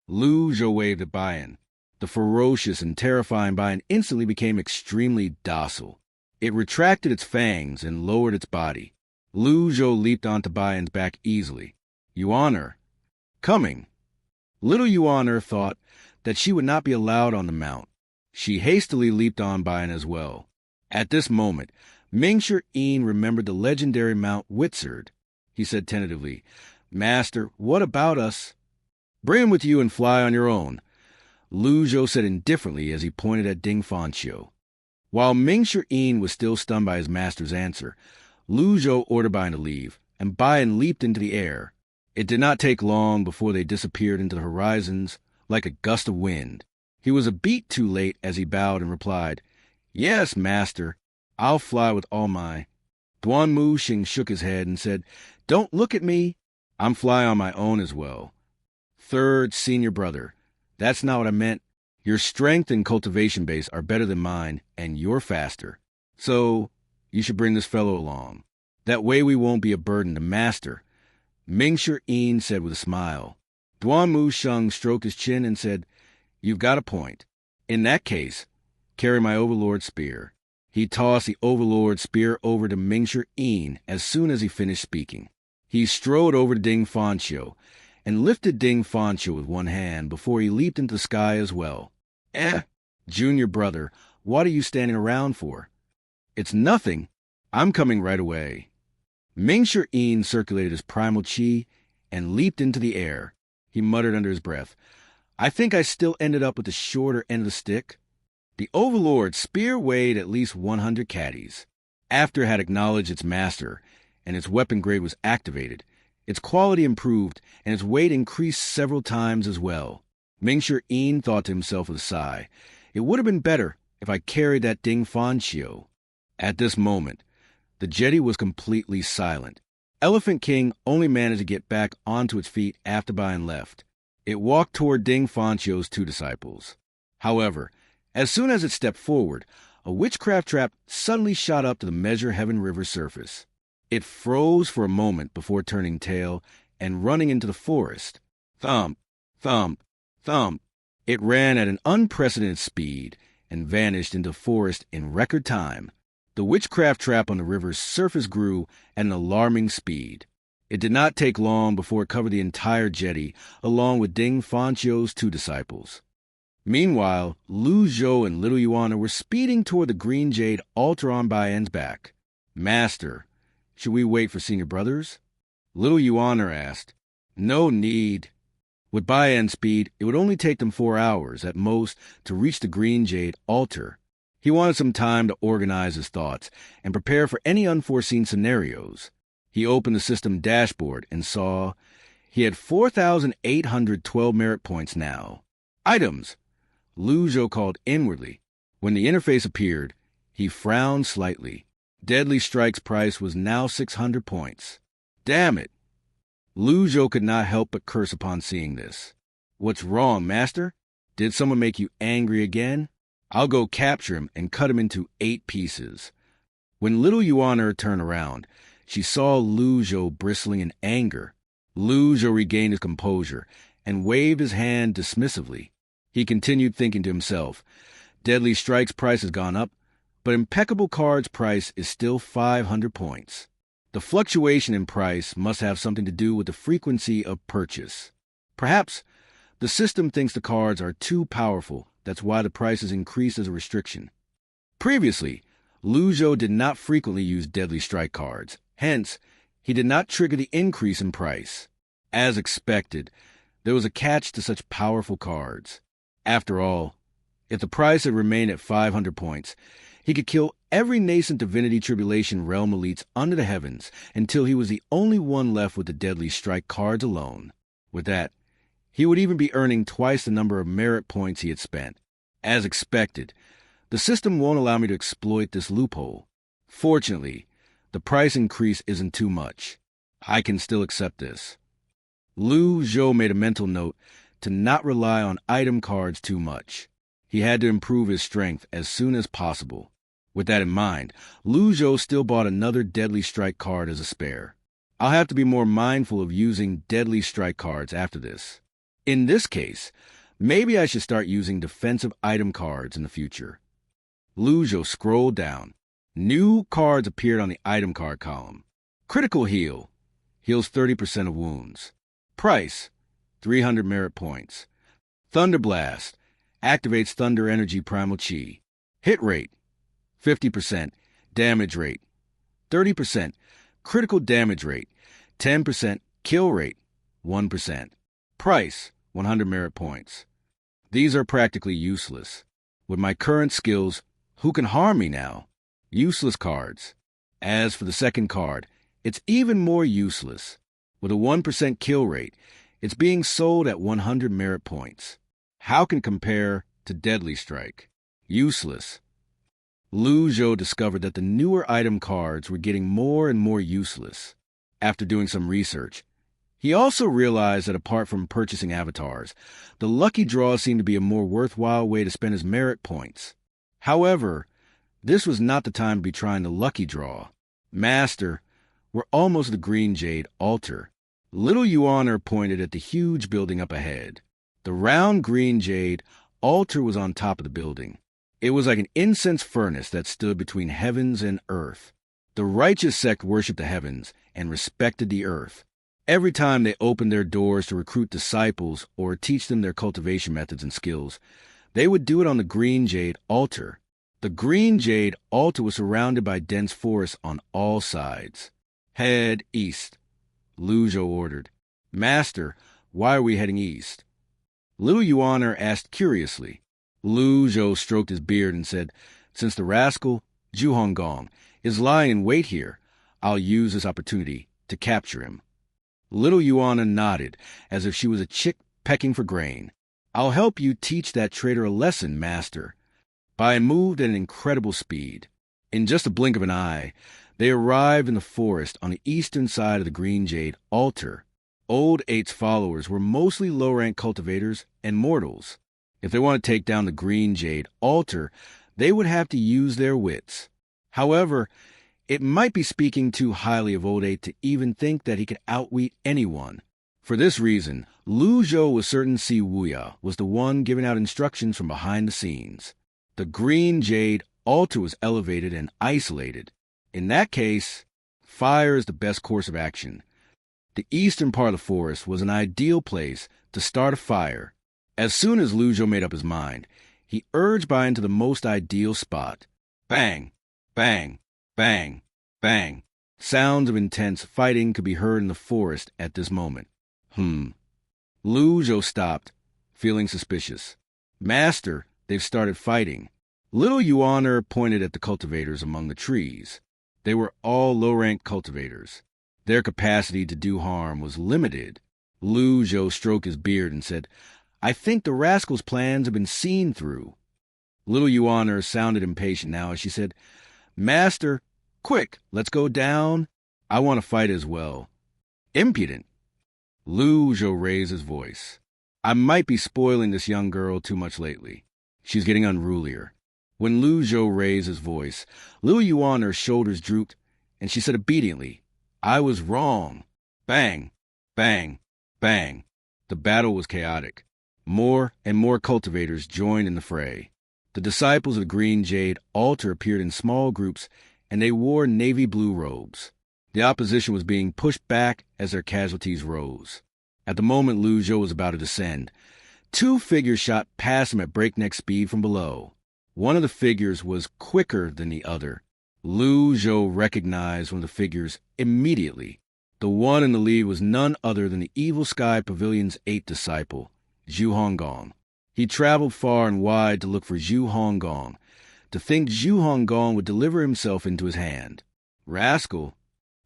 Zhou waved at Bayan. The ferocious and terrifying Bayan instantly became extremely docile. It retracted its fangs and lowered its body. Zhou leaped onto Bayan's back easily. Yuan-er, coming. Little Yuan-er thought that she would not be allowed on the mount. She hastily leaped on Bayan as well. At this moment, Mingshi remembered the legendary Mount Witzard. He said tentatively, "Master, what about us?" "Bring him with you and fly on your own," Zhou said indifferently as he pointed at Ding Fanqiu. While Mingshi was still stunned by his master's answer, Zhou ordered Bayan to leave, and Bayan leaped into the air. It did not take long before they disappeared into the horizons like a gust of wind. He was a beat too late as he bowed and replied, "Yes, master, I'll fly with all my—" Duan Muxing shook his head and said, "Don't look at me. I'm flying on my own as well." "Third senior brother, that's not what I meant. Your strength and cultivation base are better than mine, and you're faster. So you should bring this fellow along. That way we won't be a burden to master," Mingshi said with a smile. Duan Muxing stroked his chin and said, "You've got a point. In that case, carry my overlord spear." He tossed the overlord spear over to Mingshi as soon as he finished speaking. He strode over to Ding Fanqiu and lifted Ding Fanqiu with one hand before he leaped into the sky as well. Junior brother, what are you standing around for?" "It's nothing. I'm coming right away." Mingshi circulated his primal chi and leaped into the air. He muttered under his breath, "I think I still ended up with the shorter end of the stick." The overlord spear weighed at least 100 caddies. After it had acknowledged its master and its weapon grade was activated, its quality improved and its weight increased several times as well. Mingshi thought to himself with a sigh, "It would have been better if I carried that Ding Fanqiu." At this moment, the jetty was completely silent. Elephant King only managed to get back onto its feet after Bayan left. It walked toward Ding Fanqiu's two disciples. However, as soon as it stepped forward, a witchcraft trap suddenly shot up to the Measure Heaven River surface. It froze for a moment before turning tail and running into the forest. Thump, thump, thump. It ran at an unprecedented speed and vanished into the forest in record time. The witchcraft trap on the river's surface grew at an alarming speed. It did not take long before it covered the entire jetty, along with Ding Fanqiu's two disciples. Meanwhile, Zhou and little Yuan were speeding toward the green jade altar on Bayan's back. "Master, should we wait for senior brothers?" Little Yuan asked. "No need. With Bayan's speed, it would only take them 4 hours at most to reach the green jade altar." He wanted some time to organize his thoughts and prepare for any unforeseen scenarios. He opened the system dashboard and saw he had 4,812 merit points now. "Items!" Zhou called inwardly. When the interface appeared, he frowned slightly. Deadly Strike's price was now 600 points. Damn it! Zhou could not help but curse upon seeing this. "What's wrong, master? Did someone make you angry again? I'll go capture him and cut him into 8 pieces." When little Yuan turned around, she saw Zhou bristling in anger. Zhou regained his composure and waved his hand dismissively. He continued thinking to himself, "Deadly Strike's price has gone up, but Impeccable Card's price is still 500 points. The fluctuation in price must have something to do with the frequency of purchase. Perhaps the system thinks the cards are too powerful, that's why the price is increased as a restriction." Previously, Zhou did not frequently use Deadly Strike cards, hence, he did not trigger the increase in price. As expected, there was a catch to such powerful cards. After all, if the price had remained at 500 points, he could kill every nascent Divinity Tribulation realm elites under the heavens until he was the only one left with the Deadly Strike cards alone. With that, he would even be earning twice the number of merit points he had spent. As expected, the system won't allow me to exploit this loophole. Fortunately, the price increase isn't too much. I can still accept this. Zhou made a mental note to not rely on item cards too much. He had to improve his strength as soon as possible. With that in mind, Zhou still bought another Deadly Strike card as a spare. I'll have to be more mindful of using Deadly Strike cards after this. In this case, maybe I should start using defensive item cards in the future. Lu Zhou scrolled down. New cards appeared on the item card column. Critical Heal. Heals 30% of wounds. Price. 300 merit points. Thunder Blast. Activates Thunder Energy Primal Chi. Hit rate. 50%. Damage rate. 30%. Critical damage rate. 10%. Kill rate. 1%. Price. 100 merit points. These are practically useless. With my current skills, who can harm me now? Useless cards. As for the second card, it's even more useless. With a 1% kill rate, it's being sold at 100 merit points. How can it compare to Deadly Strike? Useless. Lu Zhou discovered that the newer item cards were getting more and more useless. After doing some research, he also realized that apart from purchasing avatars, the lucky draw seemed to be a more worthwhile way to spend his merit points. However, this was not the time to be trying the lucky draw. Master, we're almost at the Green Jade altar. Little Yuaner pointed at the huge building up ahead. The round Green Jade altar was on top of the building. It was like an incense furnace that stood between heavens and earth. The righteous sect worshipped the heavens and respected the earth. Every time they opened their doors to recruit disciples or teach them their cultivation methods and skills, they would do it on the Green Jade altar. The Green Jade altar was surrounded by dense forests on all sides. Head east, Lu Zhou ordered. Master, why are we heading east? Little Yuaner asked curiously. Lu Zhou stroked his beard and said, since the rascal, Zhu Honggong, is lying in wait here, I'll use this opportunity to capture him. Little Yuana nodded, as if she was a chick pecking for grain. I'll help you teach that traitor a lesson, Master. Bai moved at an incredible speed. In just a blink of an eye, they arrived in the forest on the eastern side of the Green Jade altar. Old Eight's followers were mostly low-rank cultivators and mortals. If they wanted to take down the Green Jade altar, they would have to use their wits. However, it might be speaking too highly of Old Eight to even think that he could outwit anyone. For this reason, Lu Zhou was certain Si Wuya was the one giving out instructions from behind the scenes. The Green Jade altar was elevated and isolated. In that case, fire is the best course of action. The eastern part of the forest was an ideal place to start a fire. As soon as Lu Zhou made up his mind, he urged Bai into the most ideal spot. Bang! Bang! Bang! Bang! Sounds of intense fighting could be heard in the forest at this moment. Lu Zhou stopped, feeling suspicious. Master, they've started fighting. Little Yuaner pointed at the cultivators among the trees. They were all low-rank cultivators. Their capacity to do harm was limited. Lu Zhou stroked his beard and said, I think the rascal's plans have been seen through. Little Yuaner sounded impatient now as she said, Master, quick, let's go down. I want to fight as well. Impudent. Lu Zhou raised his voice. I might be spoiling this young girl too much lately. She's getting unrulier. When Lu Zhou raised his voice, Little Yuaner's shoulders drooped, and she said obediently, I was wrong. Bang, bang, bang. The battle was chaotic. More and more cultivators joined in the fray. The disciples of the Green Jade altar appeared in small groups, and they wore navy blue robes. The opposition was being pushed back as their casualties rose. At the moment Lu Zhou was about to descend, two figures shot past him at breakneck speed from below. One of the figures was quicker than the other. Lu Zhou recognized one of the figures immediately. The one in the lead was none other than the Evil Sky Pavilion's 8th disciple, Zhu Honggong. He traveled far and wide to look for Zhu Honggong. To think Zhu Honggong would deliver himself into his hand. Rascal!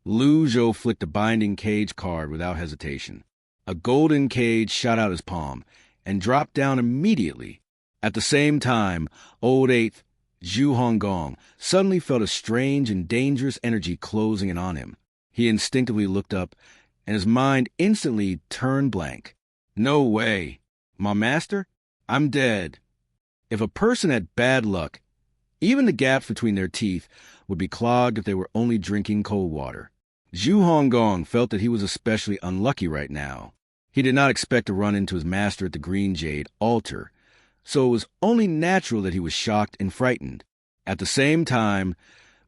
Lu Zhou flicked a binding cage card without hesitation. A golden cage shot out his palm and dropped down immediately. At the same time, Old Eighth, Zhu Honggong, suddenly felt a strange and dangerous energy closing in on him. He instinctively looked up, and his mind instantly turned blank. No way. My master? I'm dead. If a person had bad luck, even the gaps between their teeth would be clogged if they were only drinking cold water. Zhu Honggong felt that he was especially unlucky right now. He did not expect to run into his master at the Green Jade altar, so it was only natural that he was shocked and frightened. At the same time,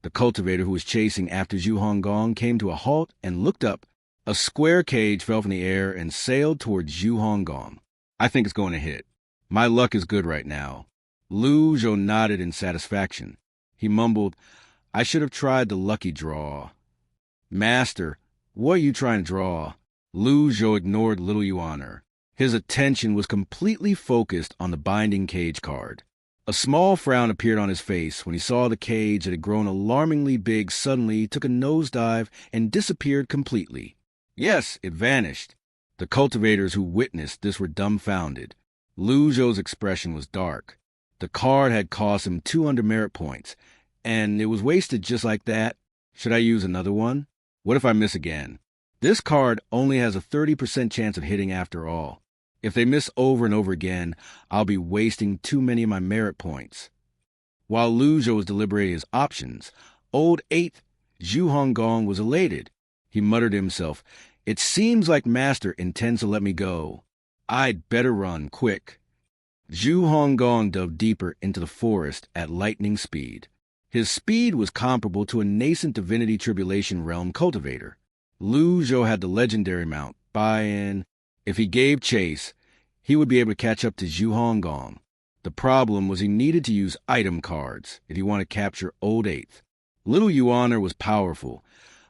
the cultivator who was chasing after Zhu Honggong came to a halt and looked up. A square cage fell from the air and sailed towards Zhu Honggong. I think it's going to hit. My luck is good right now. Zhou nodded in satisfaction. He mumbled, I should have tried the lucky draw. Master, what are you trying to draw? Zhou ignored Little Yuaner. His attention was completely focused on the binding cage card. A small frown appeared on his face when he saw the cage that had grown alarmingly big suddenly took a nosedive and disappeared completely. Yes, it vanished. The cultivators who witnessed this were dumbfounded. Zhou's expression was dark. The card had cost him 200 merit points, and it was wasted just like that. Should I use another one? What if I miss again? This card only has a 30% chance of hitting after all. If they miss over and over again, I'll be wasting too many of my merit points. While Zhou was deliberating his options, Old 8th Zhu Honggong was elated. He muttered to himself, It seems like Master intends to let me go. I'd better run, quick. Zhu Honggong dove deeper into the forest at lightning speed. His speed was comparable to a nascent Divinity Tribulation Realm cultivator. Zhou had the legendary mount, Buy-in. If he gave chase, he would be able to catch up to Zhu Honggong. The problem was he needed to use item cards if he wanted to capture Old 8th. Little Yuaner was powerful,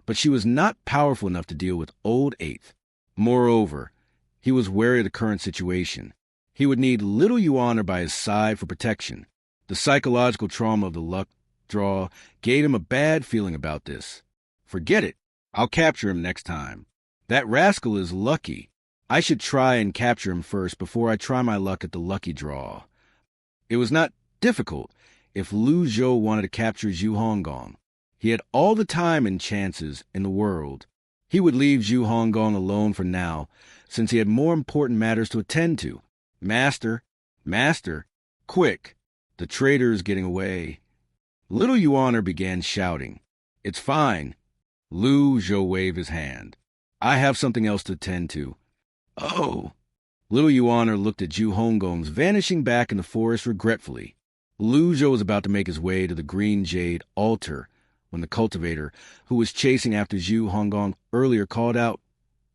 but she was not powerful enough to deal with Old 8th. Moreover, he was wary of the current situation. He would need Little Yuaner by his side for protection. The psychological trauma of the luck draw gave him a bad feeling about this. Forget it. I'll capture him next time. That rascal is lucky. I should try and capture him first before I try my luck at the lucky draw. It was not difficult if Zhou wanted to capture Zhu Honggong. He had all the time and chances in the world. He would leave Zhu Honggong alone for now, since he had more important matters to attend to. Master, quick, the traitor is getting away. Little Yuaner began shouting. It's fine. Zhou waved his hand. I have something else to attend to. Oh. Little Yuaner looked at Zhu Honggong's vanishing back in the forest regretfully. Zhou was about to make his way to the Green Jade altar when the cultivator, who was chasing after Zhu Honggong earlier, called out,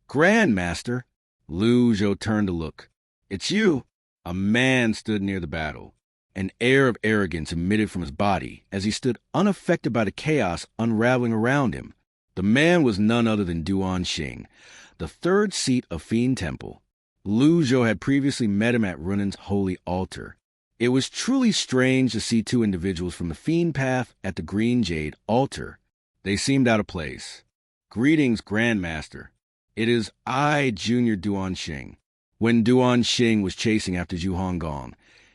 Grandmaster. Zhou turned to look. It's you. A man stood near the battle. An air of arrogance emitted from his body as he stood unaffected by the chaos unraveling around him. The man was none other than Duan Xing, the third seat of Fiend Temple. Zhou had previously met him at Runan's holy altar. It was truly strange to see two individuals from the Fiend Path at the Green Jade altar. They seemed out of place. Greetings, Grandmaster. It is I, Junior Duan Xing. When Duan Xing was chasing after Zhu Honggong,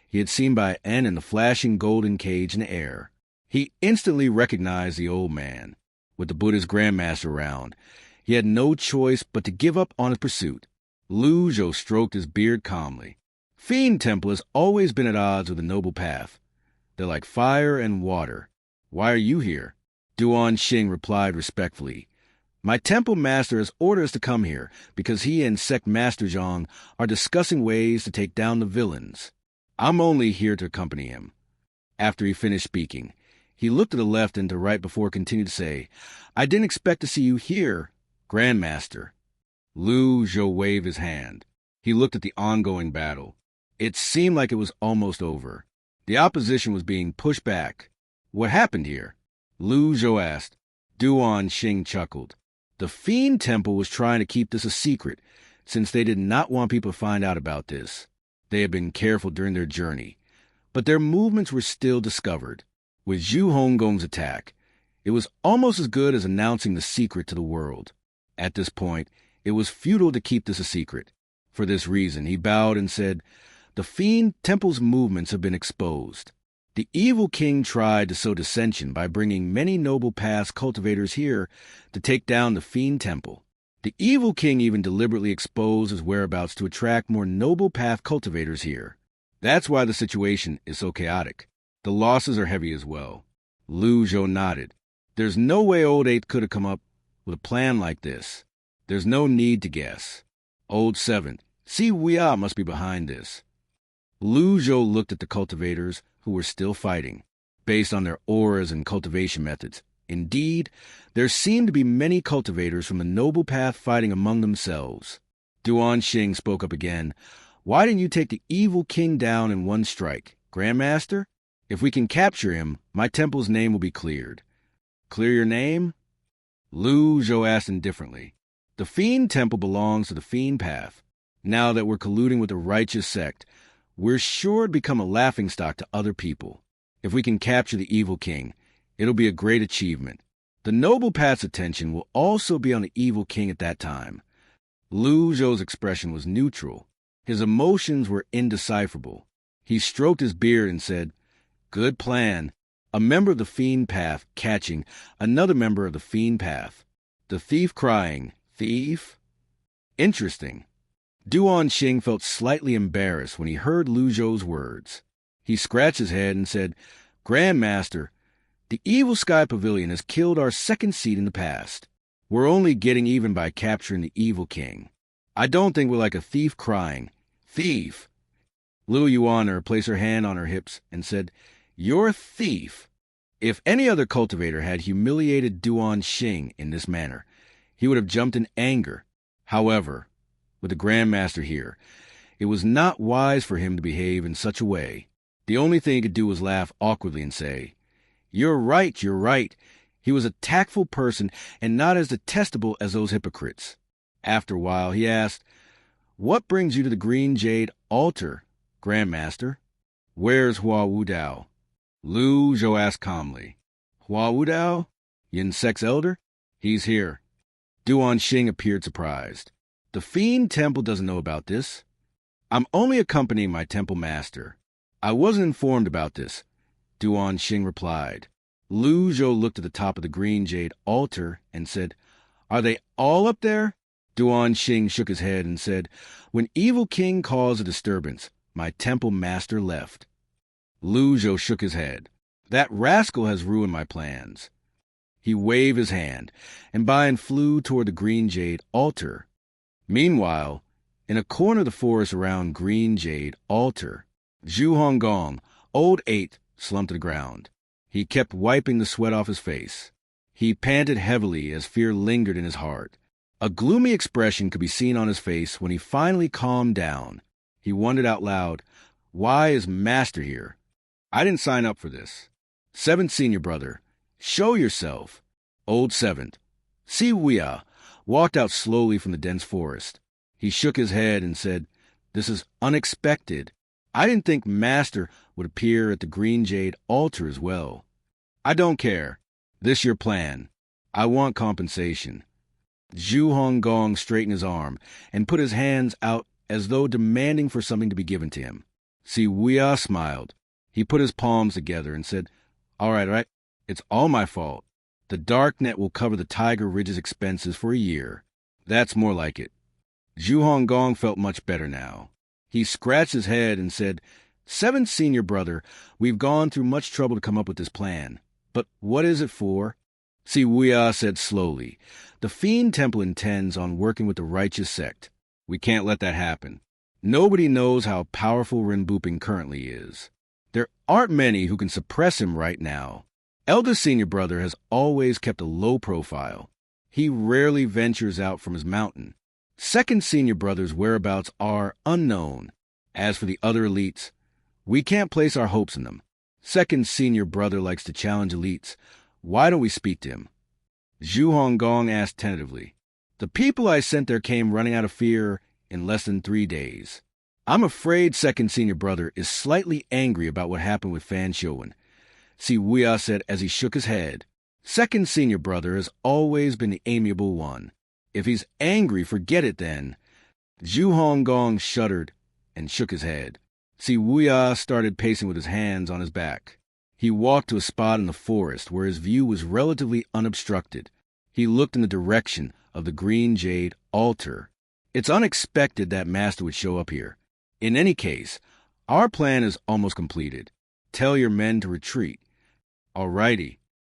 he had seen Bai En in the flashing golden cage in the air. He instantly recognized the old man. With the Buddha's Grandmaster around, he had no choice but to give up on his pursuit. Zhou stroked his beard calmly. Fiend Temple has always been at odds with the noble path. They're like fire and water. Why are you here? Duan Xing replied respectfully. My temple master has ordered us to come here because he and Sect Master Zhang are discussing ways to take down the villains. I'm only here to accompany him. After he finished speaking, he looked to the left and to right before continuing to say, I didn't expect to see you here, Grandmaster. Zhou waved his hand. He looked at the ongoing battle. It seemed like it was almost over. The opposition was being pushed back. What happened here? Zhou asked. Duan Xing chuckled. The Fiend Temple was trying to keep this a secret, since they did not want people to find out about this. They had been careful during their journey, but their movements were still discovered. With Zhu Honggong's attack, it was almost as good as announcing the secret to the world. At this point, it was futile to keep this a secret. For this reason, he bowed and said, The Fiend Temple's movements have been exposed. The evil king tried to sow dissension by bringing many noble path cultivators here to take down the Fiend Temple. The evil king even deliberately exposed his whereabouts to attract more noble path cultivators here. That's why the situation is so chaotic. The losses are heavy as well. Zhou nodded. There's no way Old 8 could have come up with a plan like this. There's no need to guess. Old Seventh, see Weah must be behind this. Lu Zhou looked at the cultivators, who were still fighting, based on their auras and cultivation methods. Indeed, there seemed to be many cultivators from the noble path fighting among themselves. Duan Xing spoke up again. Why didn't you take the evil king down in one strike? Grandmaster? If we can capture him, my temple's name will be cleared. Clear your name? Lu Zhou asked indifferently. The Fiend Temple belongs to the Fiend Path. Now that we're colluding with the righteous sect, we're sure to become a laughingstock to other people. If we can capture the evil king, it'll be a great achievement. The noble path's attention will also be on the evil king at that time. Lu Zhou's expression was neutral. His emotions were indecipherable. He stroked his beard and said, "Good plan. A member of the Fiend Path catching another member of the Fiend Path. The thief crying, 'Thief?' Interesting." Duan Xing felt slightly embarrassed when he heard Lu Zhou's words. He scratched his head and said, "Grandmaster, the Evil Sky Pavilion has killed our second seed in the past. We're only getting even by capturing the Evil King. I don't think we're like a thief crying, 'Thief!'" Lu Yuaner placed her hand on her hips and said, "You're a thief." If any other cultivator had humiliated Duan Xing in this manner, he would have jumped in anger. However, with the Grandmaster here, it was not wise for him to behave in such a way. The only thing he could do was laugh awkwardly and say, "You're right, you're right. He was a tactful person and not as detestable as those hypocrites." After a while, he asked, "What brings you to the Green Jade altar, Grandmaster?" "Where's Hua Wudao?" Lu Zhou asked calmly. "Hua Wudao? Yin Sec's elder? He's here." Duan Xing appeared surprised. "The Fiend Temple doesn't know about this. I'm only accompanying my temple master. I wasn't informed about this," Duan Xing replied. Lu Zhou looked at the top of the Green Jade altar and said, "Are they all up there?" Duan Xing shook his head and said, "When Evil King caused a disturbance, my temple master left." Lu Zhou shook his head. "That rascal has ruined my plans." He waved his hand, and Bayan flew toward the Green Jade altar. Meanwhile, in a corner of the forest around Green Jade altar, Zhu Honggong, Old Eight, slumped to the ground. He kept wiping the sweat off his face. He panted heavily as fear lingered in his heart. A gloomy expression could be seen on his face when he finally calmed down. He wondered out loud, "Why is Master here? I didn't sign up for this." "Seventh Senior Brother, show yourself." Old Seventh, Si Weah, walked out slowly from the dense forest. He shook his head and said, "This is unexpected. I didn't think Master would appear at the Green Jade altar as well." "I don't care. This your plan. I want compensation." Zhu Honggong straightened his arm and put his hands out as though demanding for something to be given to him. Si Weah smiled. He put his palms together and said, all right. It's all my fault. The dark net will cover the Tiger Ridge's expenses for a year. That's more like it." Zhu Honggong felt much better now. He scratched his head and said, "Seventh Senior Brother, we've gone through much trouble to come up with this plan. But what is it for?" Si Weah said slowly, "The Fiend Temple intends on working with the righteous sect. We can't let that happen. Nobody knows how powerful Rinbuping currently is. There aren't many who can suppress him right now. Elder Senior Brother has always kept a low profile. He rarely ventures out from his mountain. Second Senior Brother's whereabouts are unknown. As for the other elites, we can't place our hopes in them. Second Senior Brother likes to challenge elites. Why don't we speak to him?" Zhu Honggong asked tentatively. "The people I sent there came running out of fear in less than 3 days. I'm afraid Second Senior Brother is slightly angry about what happened with Fan Shouwen," Si Weah said as he shook his head. "Second Senior Brother has always been the amiable one. If he's angry, forget it then." Zhu Honggong shuddered and shook his head. Si Weah started pacing with his hands on his back. He walked to a spot in the forest where his view was relatively unobstructed. He looked in the direction of the Green Jade altar. "It's unexpected that Master would show up here. In any case, our plan is almost completed. Tell your men to retreat." "All righty."